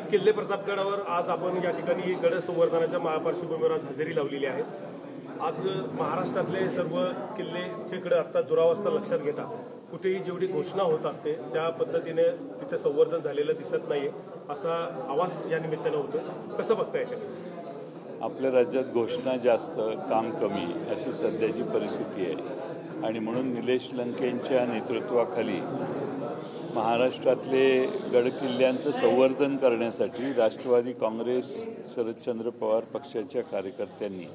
किल्ले प्रतापगडावर आज आपण या ठिकाणी गड संवर्धनाच्या महापार्श्वभूमीवर आज हजेरी लावलेली आहे। आज महाराष्ट्रातले सर्व किल्लेकडे आता दुरावस्था लक्षात घेता कुठेही जेवढी घोषणा होत असते त्या पद्धतीने तिथे संवर्धन झालेलं दिसत नाहीये असा आवाज या निमित्ताने होतो। कसं बघता याच्याकडे? आपल्या राज्यात घोषणा जास्त काम कमी अशी सध्याची परिस्थिती आहे आणि म्हणून निलेश लंकेंच्या नेतृत्वाखाली महाराष्ट्रातले गडकिल्ल्यांचं संवर्धन करण्यासाठी राष्ट्रवादी काँग्रेस शरदचंद्र पवार पक्षाच्या कार्यकर्त्यांनी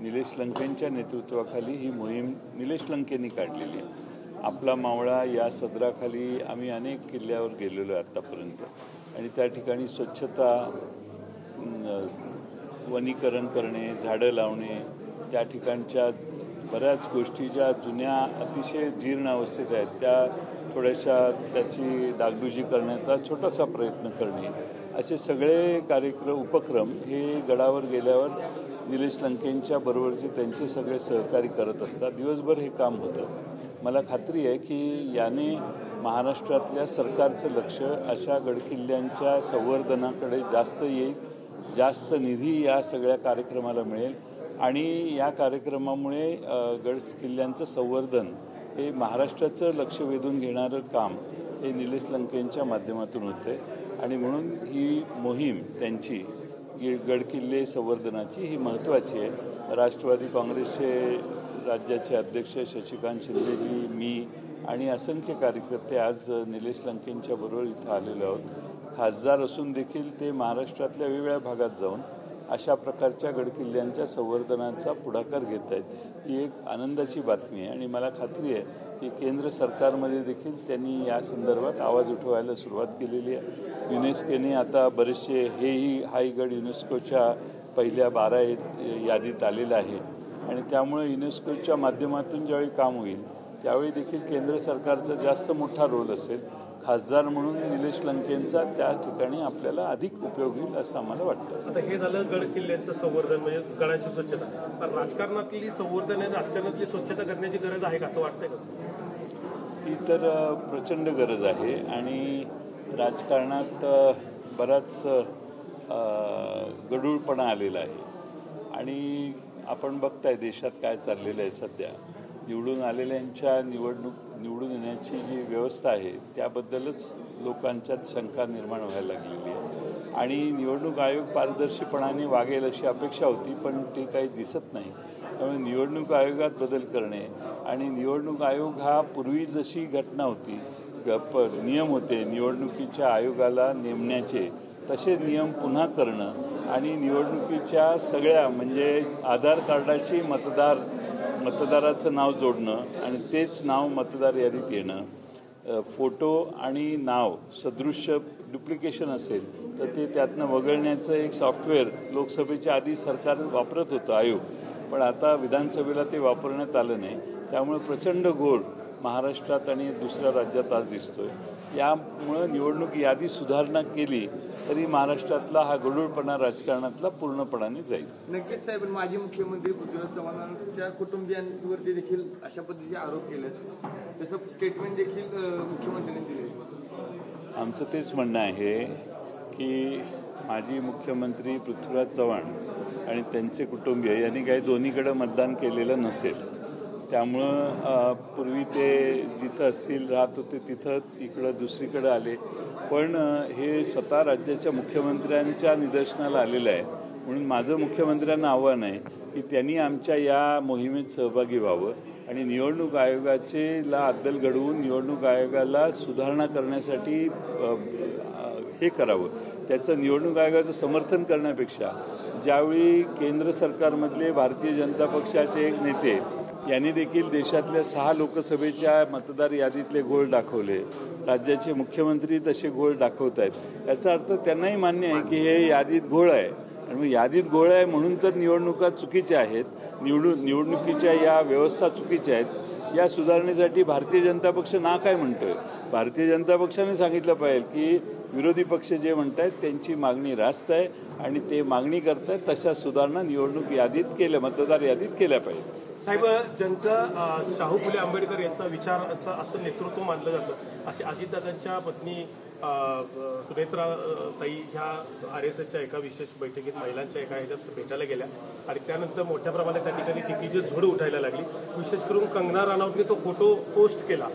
निलेश लंकेंच्या नेतृत्वाखाली ही मोहीम निलेश लंकेंनी काढलेली आहे। आपला मावळा या सदराखाली आम्ही अनेक किल्ल्यावर गेलेलो आहे आत्तापर्यंत आणि त्या ठिकाणी स्वच्छता, वनीकरण करणे, झाडं लावणे, त्या ठिकाणच्या बऱ्याच गोष्टी ज्या जुन्या अतिशय जीर्ण अवस्थेत आहेत त्या थोड्याशा त्याची डागडुजी करण्याचा छोटासा प्रयत्न करणे, असे सगळे उपक्रम हे गडावर गेल्यावर निलेश लंकेंच्या बरोबरचे त्यांचे सगळे सहकारी करत असतात। दिवसभर हे काम होतं। मला खात्री आहे की याने महाराष्ट्रातल्या सरकारचं लक्ष अशा गडकिल्ल्यांच्या संवर्धनाकडे जास्त येईल, जास्त निधी या सगळ्या कार्यक्रमाला मिळेल आणि या कार्यक्रमामुळे गड किल्ल्यांचं संवर्धन हे महाराष्ट्राचं लक्ष वेधून घेणारं काम हे निलेश लंकेंच्या माध्यमातून होते आणि म्हणून ही मोहीम त्यांची गडकिल्ले संवर्धनाची ही महत्त्वाची आहे। राष्ट्रवादी काँग्रेसचे राज्याचे अध्यक्ष शशिकांत शिंदेजी, मी आणि असंख्य कार्यकर्ते आज निलेश लंकेंच्या बरोबर इथं आलेलो आहोत। खासदार असून देखील ते महाराष्ट्रातल्या वेगवेगळ्या भागात जाऊन अशा प्रकारच्या गडकिल्ल्यांच्या संवर्धनाचा पुढाकार घेत आहेत। ही एक आनंदाची बातमी आहे आणि मला खात्री आहे की केंद्र सरकारमध्ये देखील त्यांनी या संदर्भात आवाज उठवायला सुरुवात केलेली आहे। युनेस्कोने आता बरेचसे हाही गड युनेस्कोच्या पहिल्या 12 यादीत आलेला आहे आणि त्यामुळे युनेस्कोच्या माध्यमातून ज्यावेळी काम होईल त्यावेळी देखील केंद्र सरकारचा जास्त मोठा रोल असेल। खासदार म्हणून निलेश लंकेंचा त्या ठिकाणी आपल्याला अधिक उपयोग होईल असं आम्हाला वाटतं। आता हे झालं गड किल्ल्यांचं संवर्धन म्हणजे गडांची स्वच्छता, पण राजकारणातली संवर्धन आणि राजकारणातली स्वच्छता करण्याची गरज आहे का असं वाटतंय का? ती तर प्रचंड गरज आहे आणि राजकारणात बराच गढूळपणा आलेला आहे आणि आपण बघताय देशात काय चाललेलं आहे सध्या। निवडून आलेल्यांच्या निवडून येण्याची जी व्यवस्था आहे त्याबद्दलच लोकांच्यात शंका निर्माण व्हायला लागलेली आहे आणि निवडणूक आयोग पारदर्शीपणाने वागेल अशी अपेक्षा होती, पण ते काही दिसत नाही। त्यामुळे निवडणूक आयोगात बदल करणे आणि निवडणूक आयोग हा पूर्वी जशी घटना होती, नियम होते निवडणुकीच्या आयोगाला नेमण्याचे, तसे नियम पुन्हा करणं आणि निवडणुकीच्या सगळ्या म्हणजे आधार कार्डाशी मतदाराचं नाव जोडणं आणि तेच नाव मतदार यादीत येणं, फोटो आणि नाव सदृश्य डुप्लिकेशन असेल तर ते त्यातनं वगळण्याचं एक सॉफ्टवेअर लोकसभेच्या आधी सरकार वापरत होतं आयोग, पण आता विधानसभेला ते वापरण्यात आलं नाही। त्यामुळे प्रचंड घोळ महाराष्ट्रात आणि दुसऱ्या राज्यात आज दिसतोय। यामुळं निवडणूक यादी सुधारणा केली तरी महाराष्ट्रातला हा गढूळपणा राजकारणातला पूर्णपणाने जाईल। नक्कीच साहेब, माजी मुख्यमंत्री पृथ्वीराज चव्हाणांच्या कुटुंबियांवरती देखील अशा पद्धतीचे आरोप केले, तसं स्टेटमेंट देखील मुख्यमंत्र्यांनी दिले। आमचं तेच म्हणणं आहे की माजी मुख्यमंत्री पृथ्वीराज चव्हाण आणि त्यांचे कुटुंबीय यांनी काही दोन्हीकडे मतदान केलेलं नसेल। त्यामुळं पूर्वी ते जिथं असतील राहत होते तिथं इकडं दुसरीकडे आले, पण हे स्वतः राज्याच्या मुख्यमंत्र्यांच्या निदर्शनाला आलेलं आहे। म्हणून माझं मुख्यमंत्र्यांना आव्हान आहे की त्यांनी आमच्या या मोहिमेत सहभागी व्हावं आणि निवडणूक आयोगाला अद्दल घडवून निवडणूक आयोगाला सुधारणा करण्यासाठी हे करावं। त्याचं निवडणूक आयोगाचं समर्थन करण्यापेक्षा ज्यावेळी केंद्र सरकारमधले भारतीय जनता पक्षाचे एक नेते यांनी देखील देशातल्या 6 लोकसभेच्या मतदार यादीतले घोळ दाखवले, राज्याचे मुख्यमंत्री तसे घोळ दाखवत आहेत, याचा अर्थ त्यांनाही मान्य आहे की हे यादीत घोळ आहे आणि मग यादीत घोळ आहे म्हणून तर निवडणुका चुकीच्या आहेत, निवडणुकीच्या या व्यवस्था चुकीच्या आहेत। या सुधारणेसाठी भारतीय जनता पक्ष ना काय म्हणतोय? भारतीय जनता पक्षाने सांगितलं पाहिजे की विरोधी पक्ष जे म्हणत आहेत त्यांची मागणी रास्त आहे आणि ते मागणी करतायत तशा सुधारणा निवडणूक यादीत केल्या, मतदार यादीत केल्या पाहिजे। साहेब, ज्यांचं शाहू फुले आंबेडकर यांचा विचाराचं असं नेतृत्व मानलं जातं असे अजितदादांच्या पत्नी सुनेत्रा ताई ह्या RSSच्या एका विशेष बैठकीत महिलांच्या एका ह्याच्यात भेटायला गेल्या आणि त्यानंतर मोठ्या प्रमाणात त्या ठिकाणी टीकेची झोड उठायला लागली. विशेष करून कंगना राणावतने तो फोटो पोस्ट केला,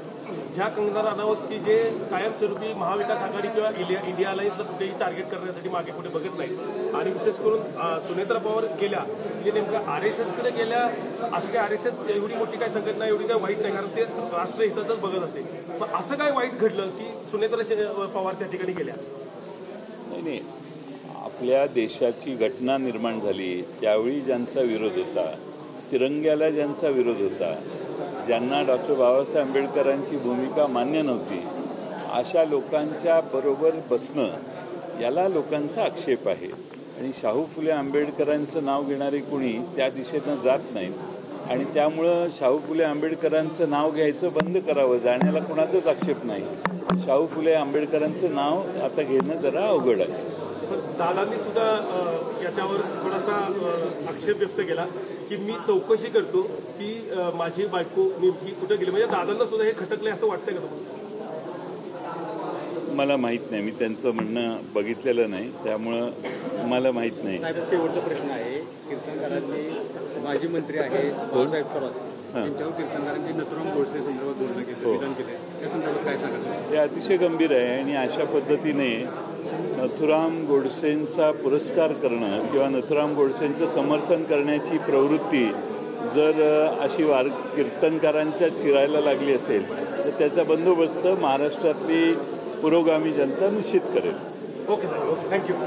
ज्या कंगना राणावत की जे कायमस्वरूपी महाविकास आघाडी किंवा इंडिया अलायन्सला कुठेही टार्गेट करण्यासाठी मागे कुठे बघत नाही आणि विशेष करून सुनेत्रा पवार गेल्या म्हणजे नेमकं RSSकडे गेल्या. अशी काय RSS एवढी मोठी काय संघटना एवढी काय वाईट नाही, कारण ते राष्ट्रहितातच बघत असते. पण असं काय वाईट घडलं की सुनेत्रा पवार त्या ठिकाणी गेल्या? नाही, आपल्या देशाची घटना निर्माण झाली त्यावेळी ज्यांचा विरोध होता, तिरंग्याला ज्यांचा विरोध होता, ज्यांना डॉक्टर बाबासाहेब आंबेडकरांची भूमिका मान्य नव्हती, अशा लोकांच्या बरोबर बसणं याला लोकांचा आक्षेप आहे. आणि शाहू फुले आंबेडकरांचं नाव घेणारे कुणी त्या दिशेनं जात नाहीत आणि त्यामुळं शाहू फुले आंबेडकरांचं नाव घ्यायचं बंद करावं, जाण्याला कुणाचाच आक्षेप नाही. शाहू फुले आंबेडकरांचं नाव आता घेणं जरा अवघड आहे. दादांनी सुद्धा याच्यावर थोडासा आक्षेप व्यक्त केला की मी चौकशी करतो की माझी बायको नेमकी कुठे गेली. म्हणजे दादांना सुद्धा हे खटकले असं वाटतंय का तुम्हाला? मला माहीत नाही, मी त्यांचं म्हणणं बघितलेलं नाही, त्यामुळं मला माहीत नाही. साहेब, शेवटचा प्रश्न आहे. कीर्तनकारांनी माजी मंत्री आहेत भाऊसाहेब थोरात त्यांच्यावर कीर्तनकारांची नथुराम गोडसे संदर्भात बोलणं केलं, विधान केलं, त्या संदर्भात काय सांगाल? हे अतिशय गंभीर आहे आणि अशा पद्धतीने नथुराम गोडसेंचा पुरस्कार करणं किंवा नथुराम गोडसेंचं समर्थन करण्याची प्रवृत्ती जर अशी कीर्तनकारांच्या चिरायला लागली असेल तर त्याचा बंदोबस्त महाराष्ट्रातली पुरोगामी जनता निश्चित करेल. Okay, thank you.